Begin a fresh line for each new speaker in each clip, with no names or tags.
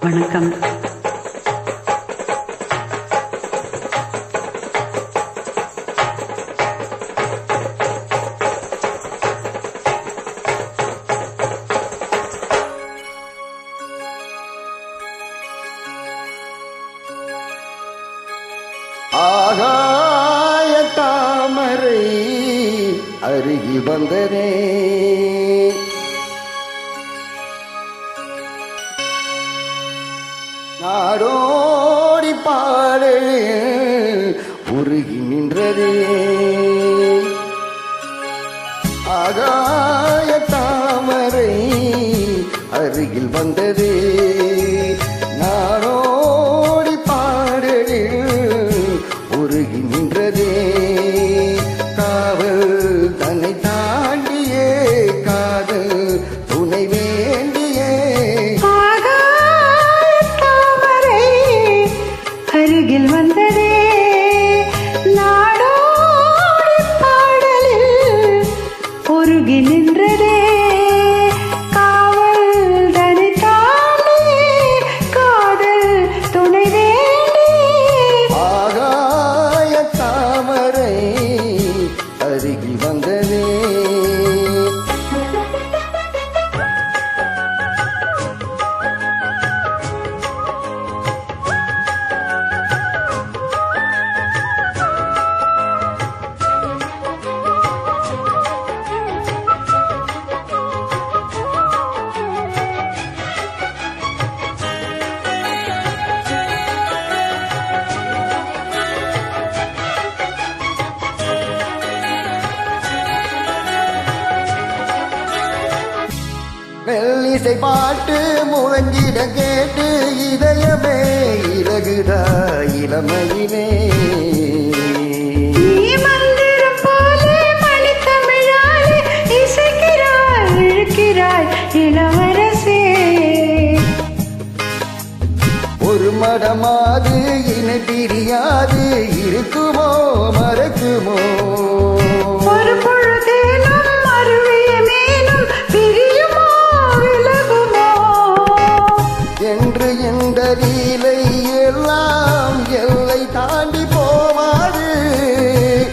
வணக்கம்.
ஆகாய தாமரை அருகி வந்ததே, நாடோடி பாடு உருகி நின்றதே. ஆகாய தாமரை அருகில் வந்ததே, நாடோடி பாடு உருகி நின்றதே. காவல் தன்னை தாண்டியே காதல் துணை வேண்டியே.
தாமரை அருகில் வந்ததே, நாடோடி பாடலில் உருகி நின்றதே.
அருகில் வந்ததே, மெல்லிசை பாட்டு முழங்கிட கேட்டு இதயமே இலகுதா இளமையிலே.
மந்திரம் போலே மணித்தமிழாலே இசைக்கிறாய் இழுக்கிறாய் இளவரசே.
ஒரு மடமாது இணை பிரியாது இருக்குமோ மறக்குமோ.
ஒரு பொழுதேனும் அருவிய மேலும் பிரியுமோ விலகுமோ
என்று இந்த லீலை எல்லாம் எல்லை தாண்டி போவாது.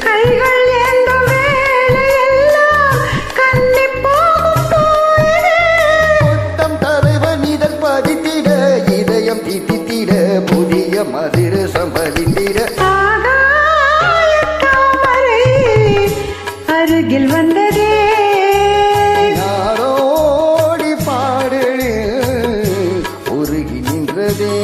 கைகள் ஏந்தும் வேலையெல்லாம் கண்ணி போகும் போது.
கொட்டம் தலைவன் இதழ் பதித்திட இதயம் தித்தித்திட புதிய மதுர சம்பளித்திட.
தாமரை அருகில் வந்ததே,
நாடோடி பாடலில் உருகி நின்றதே.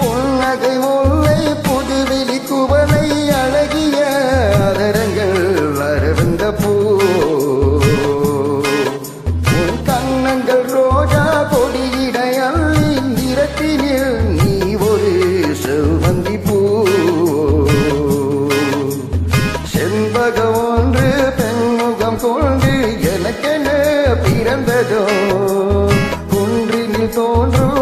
புன்னகை முல்லை புதுவெளி குவளை அழகிய அதரங்கள் அரவிந்த பூ. உன் கண்ணங்கள் ரோஜா கொடியிடை அள்ளி நிறத்தினில் நீ ஒரு செவ்வந்தி பூ. செண்பகம் ஒன்று பெண்முகம் கொண்டு எனக்கென பிறந்ததோ, குன்றினில் தோன்றும்